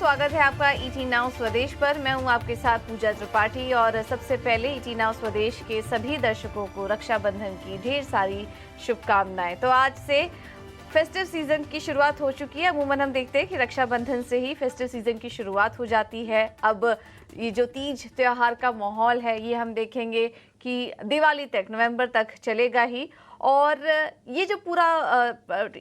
स्वागत है आपका ईटी नाउ स्वदेश पर। मैं हूं आपके साथ पूजा त्रिपाठी और सबसे पहले ईटी नाउ स्वदेश के सभी दर्शकों को रक्षाबंधन की ढेर सारी शुभकामनाएं। तो आज से फेस्टिव सीजन की शुरुआत हो चुकी है। अमूमन हम देखते हैं कि रक्षाबंधन से ही फेस्टिव सीजन की शुरुआत हो जाती है। अब ये जो तीज त्योहार का माहौल है ये हम देखेंगे कि दिवाली तक, नवंबर तक चलेगा ही। और ये जो पूरा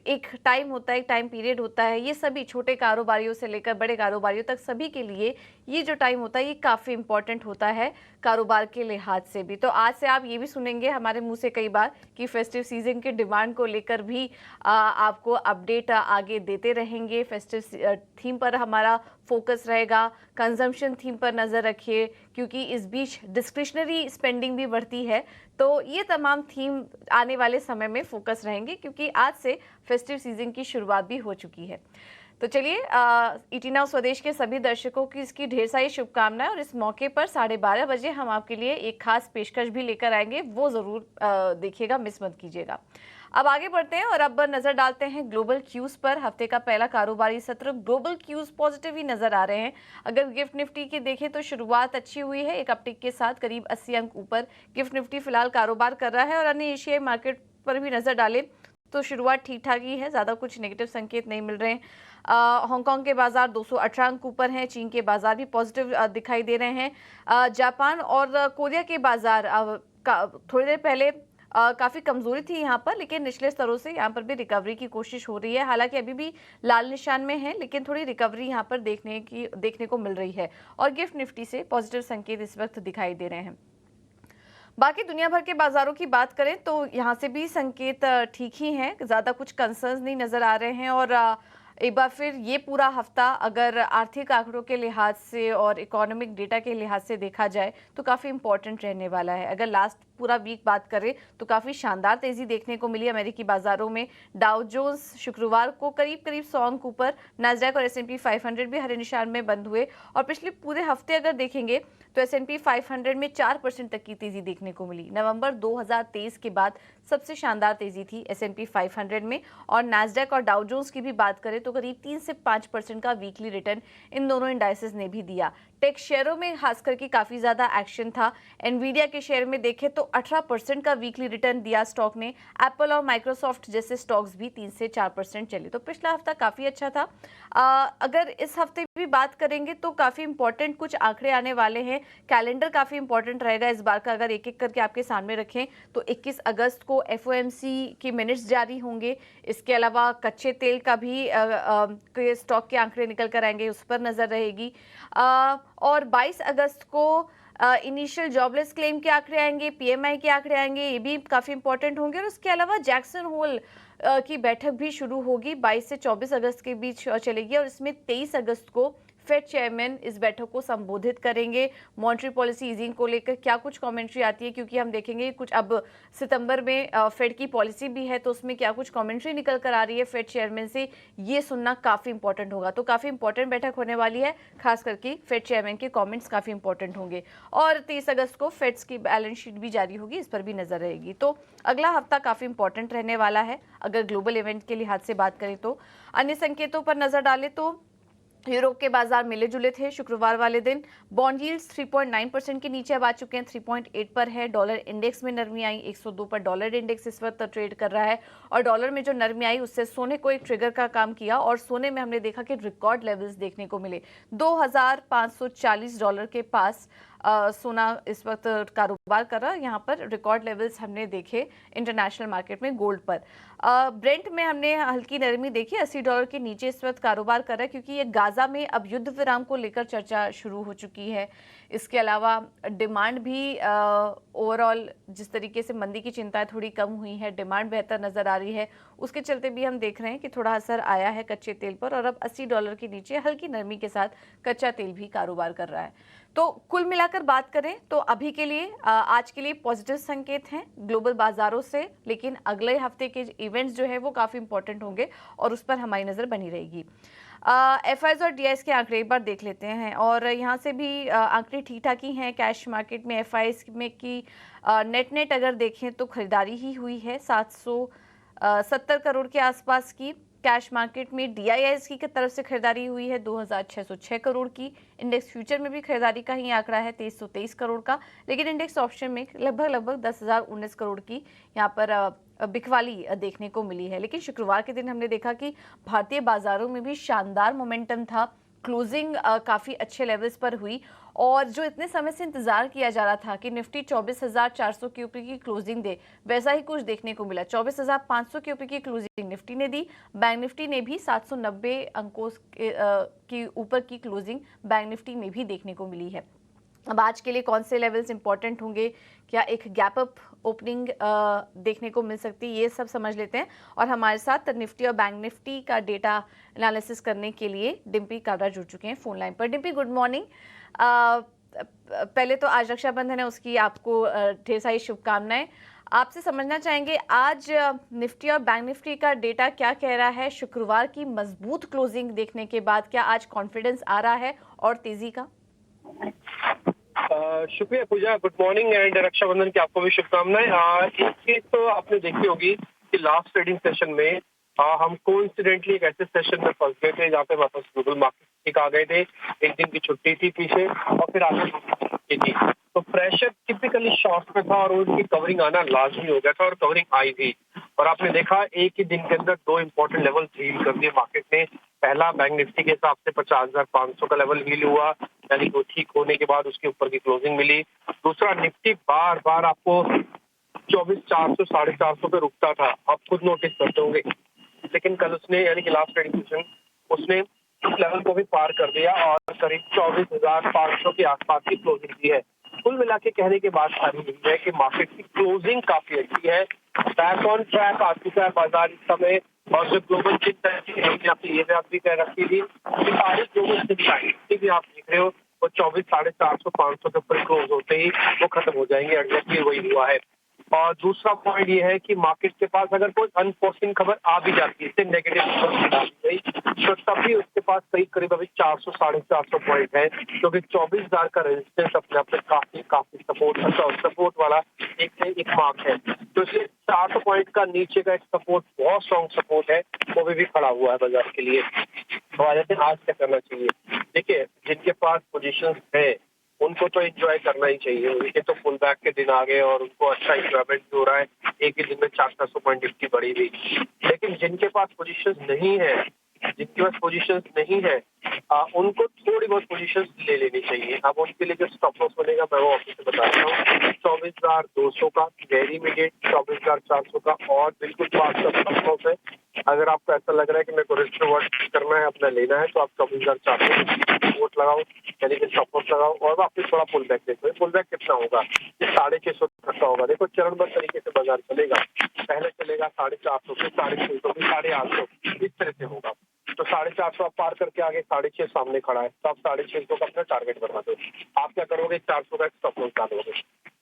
एक टाइम होता है, एक टाइम पीरियड होता है, ये सभी छोटे कारोबारियों से लेकर बड़े कारोबारियों तक सभी के लिए ये जो टाइम होता है ये काफ़ी इंपॉर्टेंट होता है कारोबार के लिहाज से भी। तो आज से आप ये भी सुनेंगे हमारे मुंह से कई बार कि फेस्टिव सीजन के डिमांड को लेकर भी आपको अपडेट आगे देते रहेंगे। फेस्टिव थीम पर हमारा फोकस रहेगा, कंजम्पशन थीम पर नज़र रखिए क्योंकि इस बीच डिस्क्रिशनरी स्पेंडिंग भी बढ़ती है। तो ये तमाम थीम आने वाले समय में फोकस रहेंगे क्योंकि आज से फेस्टिव सीजन की शुरुआत भी हो चुकी है। तो चलिए ईटी नाउ स्वदेश के सभी दर्शकों की इसकी ढेर सारी शुभकामनाएं। और इस मौके पर 12:30 बजे हम आपके लिए एक खास पेशकश भी लेकर आएंगे, वो ज़रूर देखिएगा, मिस मत कीजिएगा। अब आगे बढ़ते हैं और अब नजर डालते हैं ग्लोबल क्यूज पर। हफ्ते का पहला कारोबारी सत्र ग्लोबल क्यूज पॉजिटिव ही नजर आ रहे हैं। अगर गिफ्ट निफ्टी की देखें तो शुरुआत अच्छी हुई है, एक अपटिक के साथ करीब 80 अंक ऊपर गिफ्ट निफ्टी फिलहाल कारोबार कर रहा है। और अन्य एशियाई मार्केट पर भी नजर डालें तो शुरुआत ठीक ठाक ही है, ज़्यादा कुछ नेगेटिव संकेत नहीं मिल रहे हैं। हांगकांग के बाजार 218 अंक ऊपर हैं, चीन के बाजार भी पॉजिटिव दिखाई दे रहे हैं। जापान और कोरिया के बाजार थोड़ी देर पहले काफ़ी कमजोरी थी यहाँ पर, लेकिन निचले स्तरों से यहाँ पर भी रिकवरी की कोशिश हो रही है। हालांकि अभी भी लाल निशान में है, लेकिन थोड़ी रिकवरी यहाँ पर देखने को मिल रही है। और गिफ्ट निफ्टी से पॉजिटिव संकेत इस वक्त दिखाई दे रहे हैं। बाकी दुनिया भर के बाजारों की बात करें तो यहाँ से भी संकेत ठीक ही हैं, ज़्यादा कुछ कंसर्न्स नहीं नज़र आ रहे हैं। और एक बार फिर ये पूरा हफ्ता अगर आर्थिक आंकड़ों के लिहाज से और इकोनॉमिक डेटा के लिहाज से देखा जाए तो काफ़ी इंपॉर्टेंट रहने वाला है। अगर लास्ट पूरा वीक बात करें तो काफ़ी शानदार तेज़ी देखने को मिली अमेरिकी बाजारों में। डाउ जोन्स शुक्रवार को करीब 100 अंक ऊपर, नैस्डैक और S&P 500 भी हरे निशान में बंद हुए। और पिछले पूरे हफ्ते अगर देखेंगे तो S&P 500 में 4% तक की तेज़ी देखने को मिली। नवंबर 2023 के बाद सबसे शानदार तेज़ी थी S&P 500 में। और नैस्डैक और डाउ जोन्स की भी बात करें तो करीब 3 से 5% का वीकली रिटर्न इन दोनों इंडाइसेस ने भी दिया। टेक शेयरों में खास करके काफ़ी ज़्यादा एक्शन था। एनवीडिया के शेयर में देखें तो 18% का वीकली रिटर्न दिया स्टॉक ने। एप्पल और माइक्रोसॉफ्ट जैसे स्टॉक्स भी 3 से 4% चले। तो पिछला हफ्ता काफ़ी अच्छा था। अगर इस हफ्ते भी बात करेंगे तो काफ़ी इंपॉर्टेंट कुछ आंकड़े आने वाले हैं। कैलेंडर काफ़ी इंपॉर्टेंट रहेगा इस बार का। अगर एक एक करके आपके सामने रखें तो 21 अगस्त को FOMC के मिनट्स जारी होंगे। इसके अलावा कच्चे तेल का भी स्टॉक के आंकड़े निकल कर आएंगे, उस पर नज़र रहेगी। और 22 अगस्त को इनिशियल जॉबलेस क्लेम के आंकड़े आएंगे, PMI के आंकड़े आएंगे, ये भी काफ़ी इंपॉर्टेंट होंगे। और उसके अलावा जैक्सन होल की बैठक भी शुरू होगी, 22 से 24 अगस्त के बीच चलेगी। और इसमें 23 अगस्त को फेड चेयरमैन इस बैठक को संबोधित करेंगे। मॉनेटरी पॉलिसी ईजिंग को लेकर क्या कुछ कमेंट्री आती है, क्योंकि हम देखेंगे कुछ अब सितंबर में फेड की पॉलिसी भी है, तो उसमें क्या कुछ कमेंट्री निकल कर आ रही है फेड चेयरमैन से, ये सुनना काफ़ी इंपॉर्टेंट होगा। तो काफ़ी इंपॉर्टेंट बैठक होने वाली है, खास करके फेड चेयरमैन के कमेंट्स काफ़ी इंपॉर्टेंट होंगे। और 23 अगस्त को फेड्स की बैलेंस शीट भी जारी होगी, इस पर भी नजर रहेगी। तो अगला हफ्ता काफ़ी इंपॉर्टेंट रहने वाला है अगर ग्लोबल इवेंट के लिहाज से बात करें तो। अन्य संकेतों पर नजर डालें तो यूरोप के बाजार मिले जुले थे शुक्रवार वाले दिन। बॉन्ड यील्ड्स 3.9% के नीचे अब आ चुके हैं, 3.8 पर है। डॉलर इंडेक्स में नरमी आई, 102 पर डॉलर इंडेक्स इस वक्त ट्रेड कर रहा है। और डॉलर में जो नरमी आई उससे सोने को एक ट्रिगर का काम किया और सोने में हमने देखा कि रिकॉर्ड लेवल्स देखने को मिले। $2,540 के पास सोना इस वक्त कारोबार कर रहा है। यहाँ पर रिकॉर्ड लेवल्स हमने देखे इंटरनेशनल मार्केट में। गोल्ड पर ब्रेंट में हमने हल्की नरमी देखी, $80 के नीचे इस वक्त कारोबार कर रहा है, क्योंकि ये गाजा में अब युद्ध विराम को लेकर चर्चा शुरू हो चुकी है। इसके अलावा डिमांड भी ओवरऑल जिस तरीके से मंदी की चिंताएं थोड़ी कम हुई है, डिमांड बेहतर नजर आ रही है, उसके चलते भी हम देख रहे हैं कि थोड़ा असर आया है कच्चे तेल पर। और अब $80 के नीचे हल्की नरमी के साथ कच्चा तेल भी कारोबार कर रहा है। तो कुल मिलाकर बात करें तो अभी के लिए आज के लिए पॉजिटिव संकेत हैं ग्लोबल बाजारों से, लेकिन अगले हफ्ते के इवेंट्स जो है वो काफ़ी इंपॉर्टेंट होंगे और उस पर हमारी नज़र बनी रहेगी। FIs और DIs के आंकड़े एक बार देख लेते हैं। और यहाँ से भी आंकड़े ठीक ठाक ही हैं। कैश मार्केट में FIs में की नेट अगर देखें तो खरीदारी ही हुई है 770 करोड़ के आसपास की। कैश मार्केट में DIIs की तरफ से खरीदारी हुई है 2606 करोड़ की। इंडेक्स फ्यूचर में भी खरीदारी का ही आंकड़ा है 2323 करोड़ का, लेकिन इंडेक्स ऑप्शन में लगभग 10,019 करोड़ की यहाँ पर बिकवाली देखने को मिली है। लेकिन शुक्रवार के दिन हमने देखा कि भारतीय बाजारों में भी शानदार मोमेंटम था। क्लोजिंग काफ़ी अच्छे लेवल्स पर हुई और जो इतने समय से इंतजार किया जा रहा था कि निफ्टी 24,400 के ऊपर की क्लोजिंग दे, वैसा ही कुछ देखने को मिला। 24,500 के ऊपर की क्लोजिंग निफ्टी ने दी। बैंक निफ्टी ने भी 790 अंकों की ऊपर की क्लोजिंग बैंक निफ्टी में भी देखने को मिली है। अब आज के लिए कौन से लेवल्स इंपॉर्टेंट होंगे, क्या एक गैप अप ओपनिंग देखने को मिल सकती है, ये सब समझ लेते हैं। और हमारे साथ निफ्टी और बैंक निफ्टी का डेटा एनालिसिस करने के लिए डिम्पी काबरा जुड़ चुके हैं फोन लाइन पर। Dimpy, good morning. पहले तो आज रक्षाबंधन है, उसकी आपको ढेर सारी शुभकामनाएं। आपसे समझना चाहेंगे आज निफ्टी और बैंक निफ्टी का डेटा क्या कह रहा है। शुक्रवार की मजबूत क्लोजिंग देखने के बाद क्या आज कॉन्फिडेंस आ रहा है और तेजी का? शुक्रिया पूजा, गुड मॉर्निंग एंड रक्षाबंधन की आपको भी शुभकामनाएं। एक चीज तो आपने देखी होगी कि लास्ट ट्रेडिंग सेशन में हम कोइंसिडेंटली एक ऐसे सेशन में फंस गए थे जहाँ पे वापस ग्लोबल मार्केट आ गए थे। एक दिन की छुट्टी थी पीछे और फिर आगे छुट्टी थी, तो प्रेशर टिपिकली शॉर्ट में था और उनकी कवरिंग आना लाजमी हो गया था और कवरिंग आई थी। और आपने देखा एक ही दिन के अंदर दो इंपॉर्टेंट लेवल हील कर दिए मार्केट ने। पहला बैंक निफ्टी के हिसाब से 50,500 का लेवल हील हुआ, यानी कि ठीक होने के बाद उसके ऊपर की क्लोजिंग मिली। दूसरा, निफ्टी बार बार आपको 24,400 450 पे रुकता था, आप खुद नोटिस करते होंगे, लेकिन कल उसने यानी कि लास्ट ट्रेडिंग सेशन उसने उस लेवल को भी पार कर दिया और करीब 24,500 के आसपास की क्लोजिंग दी है। कुल मिला के कहने की बात आ रही है कि मार्केट की क्लोजिंग काफी अच्छी है, बैक ऑन ट्रैक आ चुका है बाजार इस समय। और जो ग्लोबल चिंता आपने ये बात भी कह रखी थी कि सारी ग्लोबल चिंताएं भी आप देख रहे हो वो 24,400-500 के ऊपर क्लोज होते ही वो खत्म हो जाएंगे। एग्जैक्टली वही हुआ है। और दूसरा पॉइंट ये है कि मार्केट के पास अगर कोई अनफोर्सिन खबर आ भी जाती है, इससे नेगेटिव गई, तो तभी उसके पास करीब अभी 400-450 पॉइंट है, क्योंकि 24,000 का रेजिस्टेंस अपने आप में काफी सपोर्ट वाला एक मार्क है। तो इसलिए 400 पॉइंट का नीचे का एक सपोर्ट, बहुत स्ट्रॉन्ग सपोर्ट है, वो भी खड़ा हुआ है बाजार के लिए। तो आज क्या करना चाहिए? देखिए, जिनके पास पोजीशंस है उनको तो एंजॉय करना ही चाहिए। उनके तो पुल बैक के दिन आ गए और उनको अच्छा एंजॉयमेंट भी हो रहा है। एक ही दिन में 400 पॉइंट निफ्टी बढ़ी हुई। लेकिन जिनके पास पोजीशंस नहीं है, उनको थोड़ी बहुत पोजीशंस ले लेनी चाहिए। अब उनके लिए जो स्टॉप लॉस बनेगा मैं वो आपसे बता रहा हूँ। 24,200 का वेरी इमीडिएट, 24,400 का और बिल्कुल पास का स्टॉप लॉस है। अगर आपको ऐसा लग रहा है कि मेरे को रिस्क रिवॉर्ड करना है, अपना लेना है, तो आप 24,400 वोट लगाओ, यानी कि स्टॉप लॉस लगाओ और वापस थोड़ा पुल बैक देखो। पुल बैक कितना होगा? ये 650 तक का होगा। देखो, चरणबद्ध तरीके से बाजार चलेगा। पहले चलेगा 450, फिर 650, फिर 850, इस तरह से होगा। तो 450 आप पार करके आगे 650 सामने खड़ा है, तो आप 650 का अपना टारगेट बना दो। आप क्या करोगे? 400 का स्टॉप लॉस डालोगे।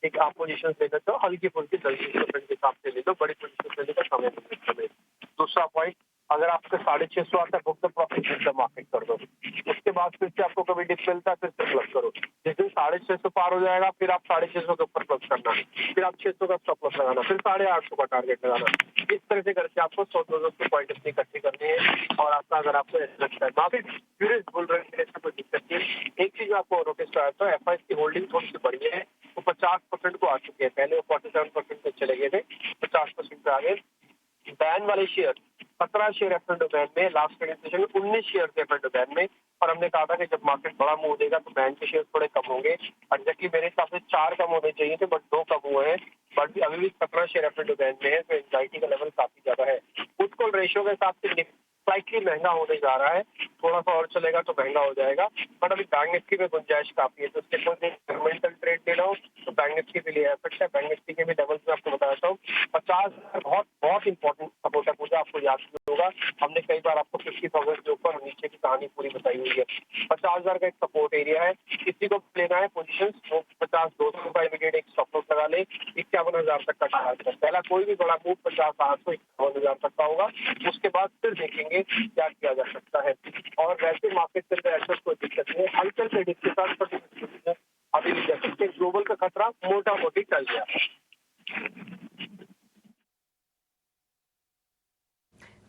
एक आप पोजीशन लेना चाहो, हल्की फुल्की 10-20% के हिसाब से ले लो, बड़ी पोजीशन लेने का समय नहीं। दूसरा पॉइंट, अगर आपका 650 आता है, book the profit with the market कर दो। उसके बाद फिर से आपको कभी डिप मिलता है, फिर से प्लस करो। जिस दिन 650 पार हो जाएगा, फिर आप 650 के ऊपर प्लस करना, फिर आप 600 का स्टॉप लॉस लगाना, फिर 850 का टारगेट लगाना। इस तरह से करके आपको 100-200 पॉइंट अपनी इकट्ठी करनी है। और आपका अगर आपको ऐसा लगता है मार्केट फ्यूरियस बुल रन है, ऐसा कोई दिक्कत नहीं। एक चीज आपको नोटिस कराया था, एफआई की होल्डिंग थोड़ी सी बढ़ी है, वो 50% को आ चुके हैं। पहले वो 47% तक चले गए थे, 50% पे आ गए। बैन वाले शेयर 17 शेयर एफ&ओ बैन में, लास्ट ट्रेडिंग सेशन में 19 शेयर थे एफ&ओ बैन में। और हमने कहा था कि जब मार्केट बड़ा मूव देगा तो बैन के शेयर थोड़े कम होंगे। एग्जैक्टली मेरे हिसाब से 4 कम होने चाहिए थे, बट 2 कम हुए हैं। बट अभी भी 17 शेयर एफ&ओ बैन में है, तो एंजाइटी का लेवल काफी ज्यादा है। पुट कॉल रेशियो के हिसाब से स्लाइटली महंगा होने जा रहा है, थोड़ा सा और चलेगा तो महंगा हो जाएगा। बट अभी बैंक निफ्टी में गुंजाइश काफी है, तो उसके कोई गवर्नमेंटल ट्रेड देना हो तो बैंक निफ्टी के लिए एफेक्ट है। बैंक निफ्टी के भी लेवल्स में आपको बताता हूँ, 50,000 बहुत इंपॉर्टेंट सपोर्ट है। पूजा आपको याद होगा, हमने कई बार आपको 50,000 के ऊपर नीचे की कहानी पूरी बताई हुई है। 50,000 का एक सपोर्ट एरिया है, किसी को लेना है पोजीशन, वो 50-200 का इमीडिएट एक स्टॉप लॉस लगा ले। 51,000 तक का टारगेट है। पहला कोई भी बड़ा मूव 50-800-51,000 तक का होगा, उसके बाद फिर देखेंगे क्या किया जा सकता है। और वैसे मार्केट के अंदर ऐसा कोई दिक्कत नहीं है, हल्के ट्रेडिंग के साथ अभी भी जैसे ग्लोबल का खतरा मोटा मोटी टल गया।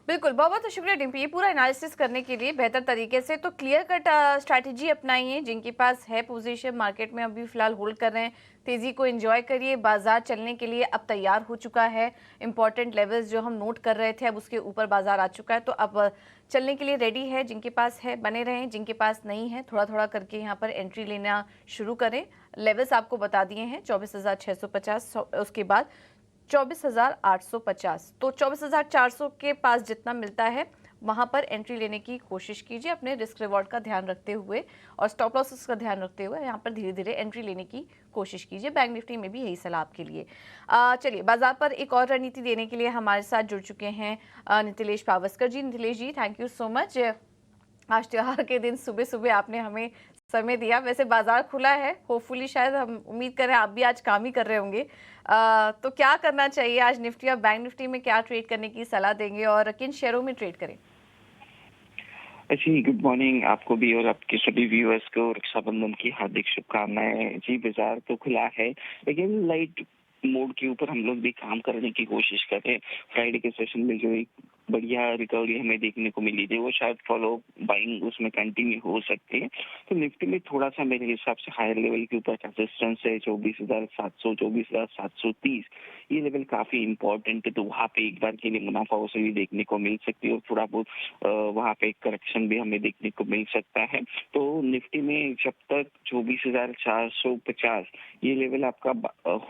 बिल्कुल, बहुत बहुत शुक्रिया डिम्पी, ये पूरा एनालिसिस करने के लिए बेहतर तरीके से। तो क्लियर कट स्ट्रैटेजी अपनाइए, जिनके पास है पोजीशन मार्केट में अभी फिलहाल होल्ड कर रहे हैं, तेजी को एंजॉय करिए। बाजार चलने के लिए अब तैयार हो चुका है, इंपॉर्टेंट लेवल्स जो हम नोट कर रहे थे अब उसके ऊपर बाजार आ चुका है, तो अब चलने के लिए रेडी है। जिनके पास है बने रहें, जिनके पास नहीं है थोड़ा थोड़ा करके यहाँ पर एंट्री लेना शुरू करें। लेवल्स आपको बता दिए हैं 24,650, उसके बाद 24,850, तो 24,400 के पास जितना मिलता है वहां पर एंट्री लेने की कोशिश कीजिए, अपने रिस्क रिवॉर्ड का ध्यान रखते हुए और स्टॉप लॉसेस का ध्यान रखते हुए यहाँ पर धीरे धीरे एंट्री लेने की कोशिश कीजिए। बैंक निफ्टी में भी यही सलाह आपके लिए। चलिए, बाजार पर एक और रणनीति देने के लिए हमारे साथ जुड़ चुके हैं नितिलेश पावस्कर जी। नितिलेश जी, थैंक यू सो मच। आज त्योहार के दिन सुबह सुबह आपने हमें समय दिया। वैसे बाजार खुला है, होपफुली शायद हम उम्मीद करें आप भी आज काम ही कर रहे होंगे, तो क्या करना चाहिए आज निफ्टी और बैंक निफ्टी में, क्या ट्रेड करने की सलाह देंगे और किन शेयरों में ट्रेड करें? जी, गुड मॉर्निंग आपको भी और आपके सभी व्यूअर्स को रक्षाबंधन की हार्दिक शुभकामनाएं। जी, बाजार तो खुला है लेकिन लाइट मोड के ऊपर हम लोग भी काम करने की कोशिश कर रहे हैं। फ्राइडे के सेशन में जो एक बढ़िया रिकवरी हमें देखने को मिली थी वो शायद फॉलो बाइंग उसमें कंटिन्यू हो सकती है। तो निफ्टी में थोड़ा सा मेरे हिसाब से हायर लेवल के ऊपर रेजिस्टेंस है 24,700 24,730, ये लेवल काफी इंपॉर्टेंट है, तो वहाँ पे एक बार के लिए मुनाफा वसूली देखने को मिल सकती है और थोड़ा बहुत वहाँ पे एक करेक्शन भी हमें देखने को मिल सकता है। तो निफ्टी में जब तक 24,450 ये लेवल आपका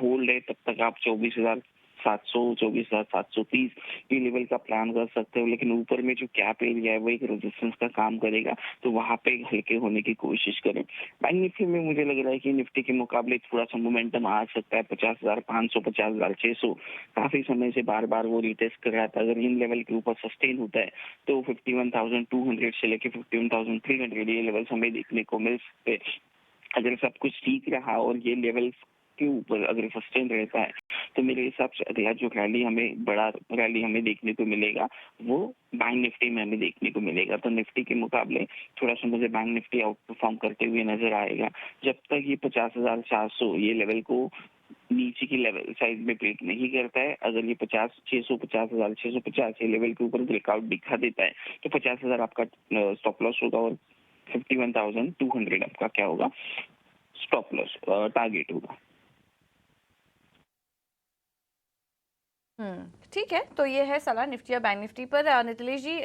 होल्ड है तब तक आप 24,700 24,730 ये लेवल का प्लान कर सकते हो, लेकिन ऊपर में जो कैप एरिया है वो एक रेजिस्टेंस का काम करेगा, तो वहां पे हल्के होने की कोशिश करें। बैंक निफ्टी में मुझे लग रहा है कि निफ्टी के मुकाबले थोड़ा सा मोमेंटम आ सकता है। 50,500 50,600 काफी समय से बार बार वो रिटेस्ट कर रहा था, अगर इन लेवल के ऊपर सस्टेन होता है तो 51,200 से लेके 51,300 ये लेवल हमें देखने को मिल सकते हैं। अगर सब कुछ ठीक रहा और ये लेवल के ऊपर अगर सस्टेन रहता है तो मेरे हिसाब से अगला जो बड़ा रैली हमें देखने को मिलेगा वो बैंक निफ्टी में हमें देखने को मिलेगा। तो निफ्टी के मुकाबले थोड़ा सा मुझे बैंक निफ्टी आउट परफॉर्म करते हुए नजर आएगा जब तक ये 50,400 ये लेवल को नीचे की लेवल साइड में ब्रेक नहीं करता है। अगर ये 50,650 ये लेवल के ऊपर ब्रेकआउट दिखा देता है तो 50,000 आपका स्टॉप लॉस होगा और 51,200 आपका क्या होगा, स्टॉप लॉस टारगेट होगा। ठीक है, तो ये है सलाह निफ्टी या बैंक निफ्टी पर। नितिलेश जी,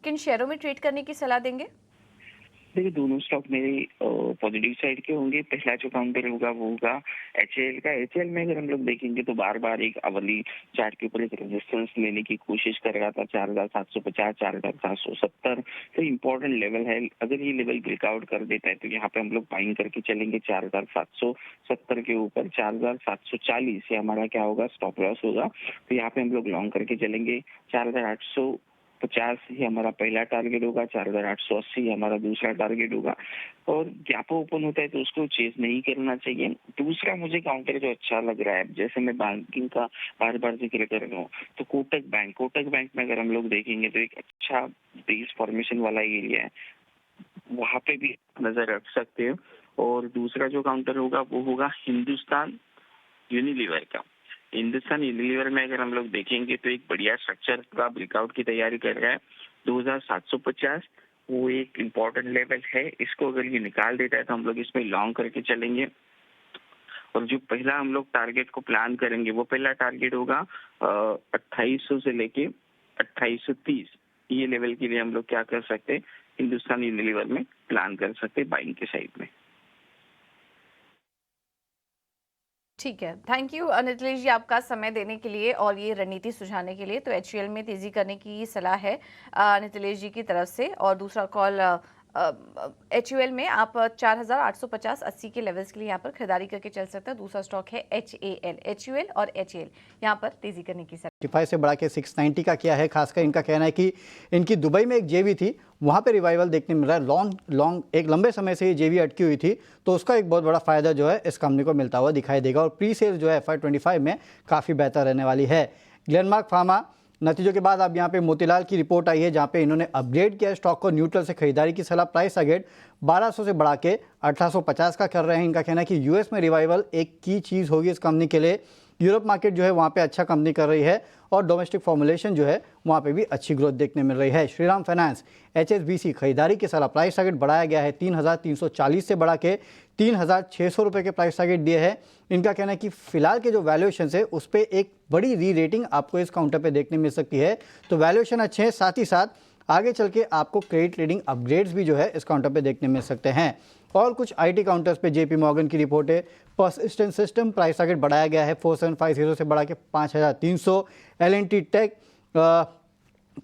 किन शेयरों में ट्रेड करने की सलाह देंगे? देखिए, दोनों स्टॉक मेरे पॉजिटिव साइड के होंगे। पहला जो काउंटर होगा वो होगा एचएएल का। एचएएल में अगर हम लोग देखेंगे तो बार बार एक अवली चार्ट के ऊपर एक रेजिस्टेंस लेने की कोशिश कर रहा था 4,750 4,770, तो इम्पोर्टेंट लेवल है। अगर ये लेवल ब्रेकआउट कर देता है तो यहाँ पे हम लोग बाइंग करके चलेंगे 4,770 के ऊपर। 4,740 से हमारा क्या होगा, स्टॉप लॉस होगा, तो यहाँ पे हम लोग लॉन्ग करके चलेंगे। 4,850 ही हमारा पहला टारगेट होगा, 4,880 हमारा दूसरा टारगेट होगा, और गैप ओपन होता है तो उसको चेज नहीं करना चाहिए। दूसरा मुझे काउंटर जो अच्छा लग रहा है, जैसे मैं बैंकिंग का बार बार जिक्र कर रहा हूँ, तो कोटक बैंक में अगर हम लोग देखेंगे तो एक अच्छा बेस फॉर्मेशन वाला एरिया है, वहां पे भी नजर रख सकते हैं। और दूसरा जो काउंटर होगा वो होगा हिंदुस्तान यूनिलीवर का। हिंदुस्तान यूनिलीवर में अगर हम लोग देखेंगे तो एक बढ़िया स्ट्रक्चर का ब्रेकआउट की तैयारी कर रहा है 2,750, वो एक इम्पोर्टेंट लेवल है। इसको अगर ये निकाल देता है तो हम लोग इसमें लॉन्ग करके चलेंगे। और जो पहला हम लोग टारगेट को प्लान करेंगे वो पहला टारगेट होगा 2800 से लेके 2830, ये लेवल के लिए हम लोग क्या कर सकते हैं, हिंदुस्तान यूनिलीवर में प्लान कर सकते हैं बाइंग के साइड में। ठीक है, थैंक यू नितिलेश जी आपका समय देने के लिए और ये रणनीति सुझाने के लिए। तो एचयूएल में तेजी करने की सलाह है नितिलेश जी की तरफ से। और दूसरा कॉल एचयूएल में आप 4,850-80 के लेवल्स के लिए यहाँ पर खरीदारी करके चल सकते हैं। दूसरा स्टॉक है एचयूएल और एचएएल, यहाँ पर तेजी करने की सलाह। 55 से बढ़ा के 690 का किया है। खासकर इनका कहना है कि इनकी दुबई में एक जेवी थी, वहाँ पे रिवाइवल देखने मिल रहा है। एक लंबे समय से ये जेवी अटकी हुई थी, तो उसका एक बहुत बड़ा फायदा जो है इस कंपनी को मिलता हुआ दिखाई देगा। और प्री सेल जो है FY25 में काफ़ी बेहतर रहने वाली है। ग्लेनमार्क फार्मा नतीजों के बाद अब यहाँ पे मोतीलाल की रिपोर्ट आई है, जहाँ पे इन्होंने अपग्रेड किया स्टॉक को, न्यूट्रल से खरीदारी की सलाह। प्राइस टारगेट 1200 से बढ़ा के 1850 का कर रहे हैं। इनका कहना है कि यूएस में रिवाइवल एक की चीज़ होगी इस कंपनी के लिए। यूरोप मार्केट जो है वहाँ पे अच्छा कंपनी कर रही है और डोमेस्टिक फॉर्मुलेशन जो है वहाँ पे भी अच्छी ग्रोथ देखने मिल रही है। श्रीराम फाइनेंस HSBC खरीदारी के साथ प्राइस टारगेट बढ़ाया गया है 3,340 से बढ़ा के 3,600 रुपये के प्राइस टारगेट दिए हैं। इनका कहना है कि फिलहाल के जो वैल्यूएशन है उस पर एक बड़ी री रेटिंग आपको इस काउंटर पे देखने मिल सकती है। तो वैल्यूएशन अच्छे हैं, साथ ही साथ आगे चल के आपको क्रेडिट रेटिंग अपग्रेड्स भी जो है इस काउंटर पे देखने मिल सकते हैं। और कुछ IT काउंटर्स पे JP मॉर्गन की रिपोर्ट है। पर्सिस्टेंट सिस्टम प्राइस टारगेट बढ़ाया गया है 4750 से बढ़ा के 5300। L&T टेक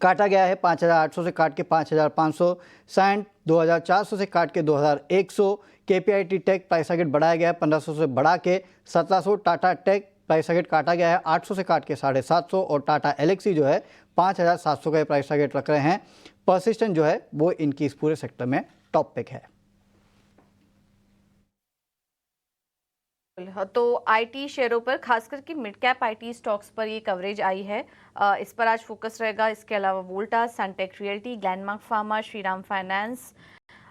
काटा गया है 5800 से काट के 5500। सैंड 2400 से काट के 2100। KPIT टेक प्राइस टारगेट बढ़ाया गया है 1500 से बढ़ा के 1700। टाटा टेक प्राइस टारगेट काटा गया है 800 से काट के 750। और टाटा एलेक्सी जो है 5700 का प्राइस टारगेट रख रहे हैं। पर्सिस्टेंट जो है वो इनकी इस पूरे सेक्टर में टॉप पिक है। तो IT शेयरों पर, खास करके मिड कैप IT स्टॉक्स पर ये कवरेज आई है, इस पर आज फोकस रहेगा। इसके अलावा वोल्टास, सनटेक रियल्टी, ग्लैनमार्क फार्मा, श्रीराम फाइनेंस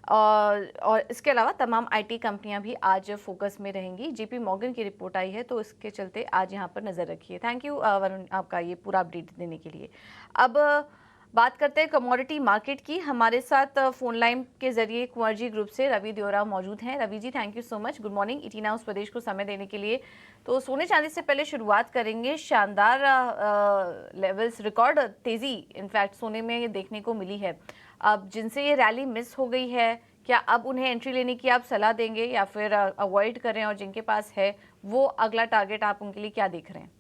और इसके अलावा तमाम IT कंपनियां भी आज फोकस में रहेंगी। JP मॉर्गन की रिपोर्ट आई है तो इसके चलते आज यहां पर नज़र रखिए। थैंक यू वरुण आपका ये पूरा अपडेट देने के लिए। अब बात करते हैं कमोडिटी मार्केट की। हमारे साथ फोन लाइन के जरिए कुंवरजी ग्रुप से रवि देओरा मौजूद हैं। Ravi ji, thank you so much. Good morning ET now Swadesh को समय देने के लिए। तो सोने चांदी से पहले शुरुआत करेंगे। शानदार लेवल्स, रिकॉर्ड तेजी इनफैक्ट सोने में देखने को मिली है। अब जिनसे ये रैली मिस हो गई है, क्या अब उन्हें एंट्री लेने की आप सलाह देंगे या फिर अवॉइड करें, और जिनके पास है वो अगला टारगेट आप उनके लिए क्या देख रहे हैं?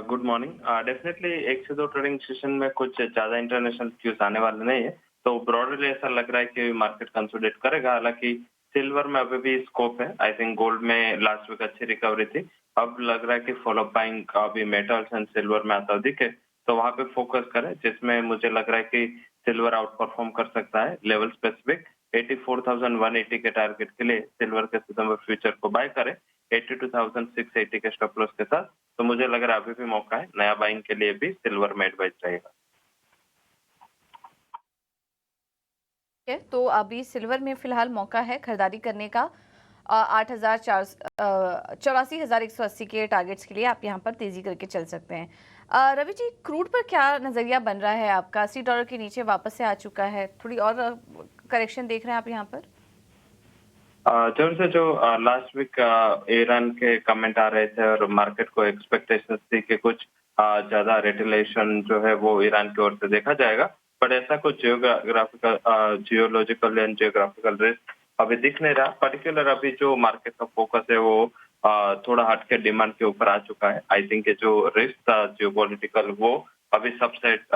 Good morning. डेफिनेटली 1 से 2 ट्रेडिंग सेशन में कुछ ज्यादा इंटरनेशनल क्यूज आने वाले नहीं है, तो ब्रॉडली ऐसा लग रहा है कि मार्केट कंसोलिडेट करेगा। हालांकि सिल्वर में अभी भी स्कोप है। आई थिंक गोल्ड में लास्ट वीक अच्छी रिकवरी थी, अब लग रहा है कि फॉलो बाइंग अभी मेटल्स एंड सिल्वर में आता दिखे तो वहां पे फोकस करें, जिसमें मुझे लग रहा है कि सिल्वर आउट परफॉर्म कर सकता है। लेवल स्पेसिफिक 84,180 के टारगेट के लिए सिल्वर के सितंबर फ्यूचर को बाय करें 82,680 के स्टॉप लॉस के साथ। तो मुझे लग रहा है अभी भी मौका है, नया बाइंग के लिए भी सिल्वर में एडवाइस रहेगा। तो अभी सिल्वर में फिलहाल मौका है खरीदारी करने का। 84,180 के टारगेट्स के लिए आप यहां पर तेजी करके चल सकते हैं। रवि जी, क्रूड पर क्या नजरिया बन रहा है आपका? $80 के नीचे वापस से आ चुका है, थोड़ी और करेक्शन देख रहे हैं आप यहां पर? जब से जो लास्ट वीक ईरान के कमेंट आ रहे थे और मार्केट को एक्सपेक्टेशंस थी कि कुछ ज्यादा रिटेलिएशन जो है वो ईरान की ओर से देखा जाएगा, बट ऐसा कुछ जियोलॉजिकल एंड जियोग्राफिकल रिस्क अभी दिख नहीं रहा। पर्टिकुलर अभी जो मार्केट का फोकस है वो थोड़ा हटके डिमांड के ऊपर आ चुका है। आई थिंक जो रिस्क था जियोपॉलिटिकल वो अभी सबसेट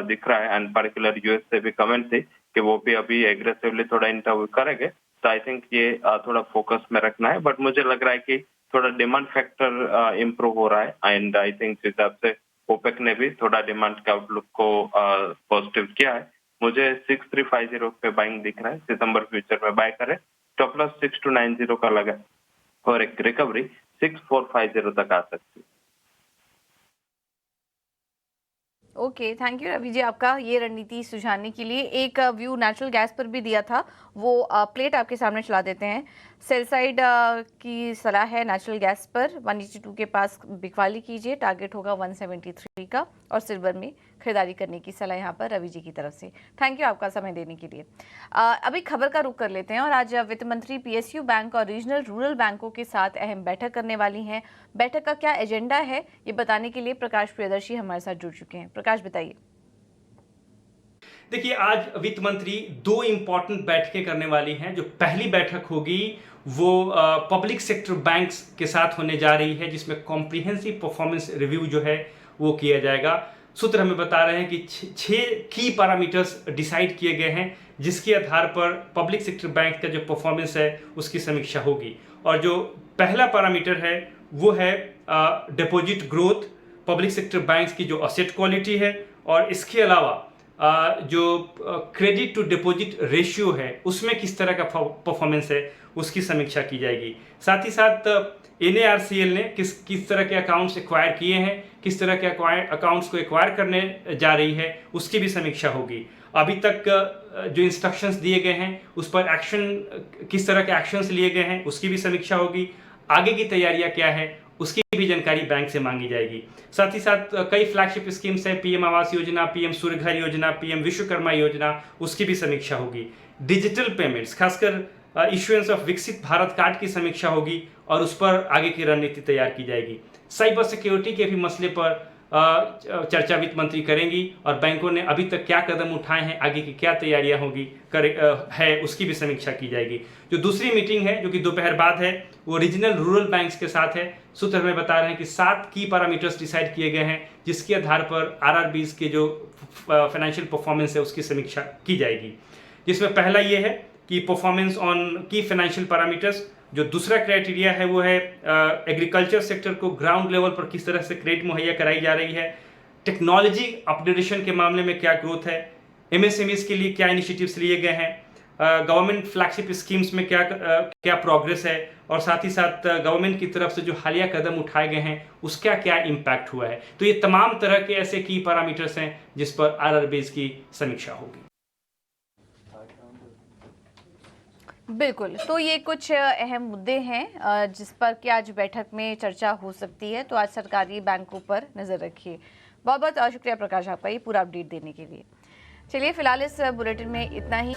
दिख रहा है, एंड पर्टिकुलर यूएस से भी कमेंट थी कि वो भी अभी एग्रेसिवली थोड़ा इंटरव्यू करेंगे। तो आई थिंक ये थोड़ा फोकस में रखना है, बट मुझे लग रहा है कि थोड़ा डिमांड फैक्टर इम्प्रूव हो रहा है, एंड आई थिंक जिस हिसाब से ओपेक ने भी थोड़ा डिमांड के आउटलुक को पॉजिटिव किया है। मुझे 6350 पे बाइंग दिख रहा है, सितंबर फ्यूचर में बाय करें। स्टॉप लॉस 6290 का लगा और एक रिकवरी 6450 तक आ सकती है। Okay, thank you Ravi ji आपका ये रणनीति सुझाने के लिए। एक व्यू नेचुरल गैस पर भी दिया था, वो प्लेट आपके सामने चला देते हैं। सेल साइड की सलाह है नेचुरल गैस पर 182 के पास बिकवाली कीजिए, टारगेट होगा 173 का, और सिल्वर में खरीदारी करने की सलाह यहाँ पर रवि जी की तरफ से। थैंक यू आपका समय देने के लिए। अभी खबर का रुख कर लेते हैं, और आज वित्त मंत्री PSU बैंक और रीजनल रूरल बैंकों के साथ अहम बैठक करने वाली हैं। बैठक का क्या एजेंडा है ये बताने के लिए प्रकाश प्रियदर्शी हमारे साथ जुड़ चुके हैं। प्रकाश, बताइए। देखिए, आज वित्त मंत्री 2 इम्पॉर्टेंट बैठकें करने वाली हैं। जो पहली बैठक होगी वो पब्लिक सेक्टर बैंक्स के साथ होने जा रही है, जिसमें कॉम्प्रिहेंसिव परफॉर्मेंस रिव्यू जो है वो किया जाएगा। सूत्र हमें बता रहे हैं कि 6 की पैरामीटर्स डिसाइड किए गए हैं, जिसके आधार पर पब्लिक सेक्टर बैंक का जो परफॉर्मेंस है उसकी समीक्षा होगी। और जो पहला पैरामीटर है वो है deposit growth, public sector banks की जो असेट क्वालिटी है, और इसके अलावा जो क्रेडिट टू डिपॉजिट रेशियो है उसमें किस तरह का परफॉर्मेंस है उसकी समीक्षा की जाएगी। साथ ही साथ NARCL ने किस तरह के अकाउंट्स एक्वायर किए हैं, किस तरह के अकाउंट्स को एक्वायर करने जा रही है उसकी भी समीक्षा होगी। अभी तक जो इंस्ट्रक्शंस दिए गए हैं उस पर एक्शन, किस तरह के एक्शंस लिए गए हैं उसकी भी समीक्षा होगी। आगे की तैयारियां क्या है उसकी भी जानकारी बैंक से मांगी जाएगी। साथ ही साथ कई फ्लैगशिप स्कीम्स हैं, पीएम आवास योजना, पीएम सूर्य घर योजना, पीएम विश्वकर्मा योजना, उसकी भी समीक्षा होगी। डिजिटल पेमेंट्स, खासकर इश्यूएंस ऑफ विकसित भारत कार्ड की समीक्षा होगी और उस पर आगे की रणनीति तैयार की जाएगी। साइबर सिक्योरिटी के भी मसले पर चर्चा वित्त मंत्री करेंगी और बैंकों ने अभी तक क्या कदम उठाए हैं, आगे की क्या तैयारियां होगी है उसकी भी समीक्षा की जाएगी। जो दूसरी मीटिंग है जो कि दोपहर बाद है वो रीजनल रूरल बैंक्स के साथ है। सूत्र हमें बता रहे हैं कि 7 की पैरामीटर्स डिसाइड किए गए हैं जिसके आधार पर आरआरबीज के जो फाइनेंशियल परफॉर्मेंस है उसकी समीक्षा की जाएगी, जिसमें पहला ये है कि परफॉर्मेंस ऑन की फाइनेंशियल पैरामीटर्स। जो दूसरा क्राइटेरिया है वो है एग्रीकल्चर सेक्टर को ग्राउंड लेवल पर किस तरह से क्रेडिट मुहैया कराई जा रही है, टेक्नोलॉजी अपग्रेडेशन के मामले में क्या ग्रोथ है, एमएसएमईज के लिए क्या इनिशिएटिव्स लिए गए हैं, गवर्नमेंट फ्लैगशिप स्कीम्स में क्या प्रोग्रेस है और साथ ही साथ गवर्नमेंट की तरफ से जो हालिया कदम उठाए गए हैं उसका क्या इम्पैक्ट हुआ है। तो ये तमाम तरह के ऐसे की पैरामीटर्स हैं जिस पर आरआरबीज की समीक्षा होगी। बिल्कुल, तो ये कुछ अहम मुद्दे हैं जिस पर कि आज बैठक में चर्चा हो सकती है। तो आज सरकारी बैंकों पर नज़र रखिए। बहुत बहुत शुक्रिया प्रकाश आपका ये पूरा अपडेट देने के लिए। चलिए फिलहाल इस बुलेटिन में इतना ही।